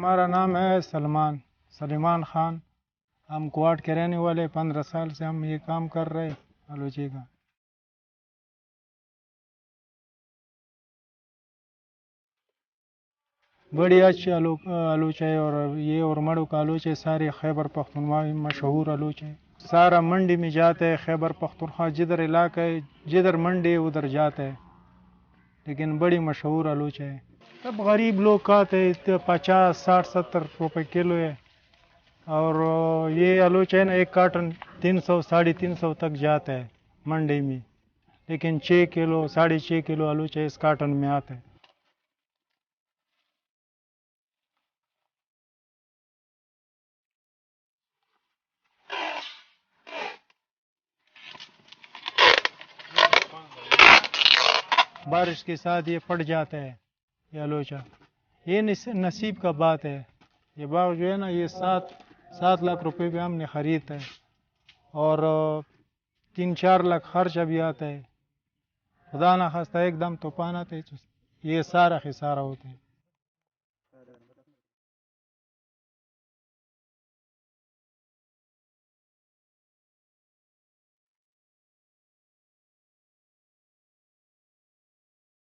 ہمارا نام ہے سلیمان خان. ہم کوارٹ کے رہنے والے. 15 سال سے ہم یہ کام کر رہے آلوچے کا. بڑی اچھی آلوچہ ہے. اور یہ اور مڑو کا آلوچے سارے خیبر پختونخوا میں مشہور آلوچے. سارا منڈی میں جاتا ہے. خیبر پختونخوا جدھر علاقہ ہے جدھر منڈی ہے ادھر جاتا ہے. لیکن بڑی مشہور آلوچہ ہے. سب غریب لوگ کھاتے ہیں. 50 60 70 روپے کلو ہے. اور یہ آلوچہ ہے نا ایک کارٹن 300 350 تک جاتا ہے منڈی میں. لیکن 6 کلو 6.5 کلو آلوچہ اس کارٹن میں آتا ہے. بارش کے ساتھ یہ پڑ جاتا ہے یہ آلوچہ. یہ نصیب کا بات ہے. یہ باغ جو ہے نا یہ 7 لاکھ روپے پہ ہم نے خریدا ہے. اور 3-4 لاکھ خرچہ بھی آتا ہے. خدا نہ خواستہ ایک دم طوفان آتا ہے یہ سارا خسارہ ہوتا ہے.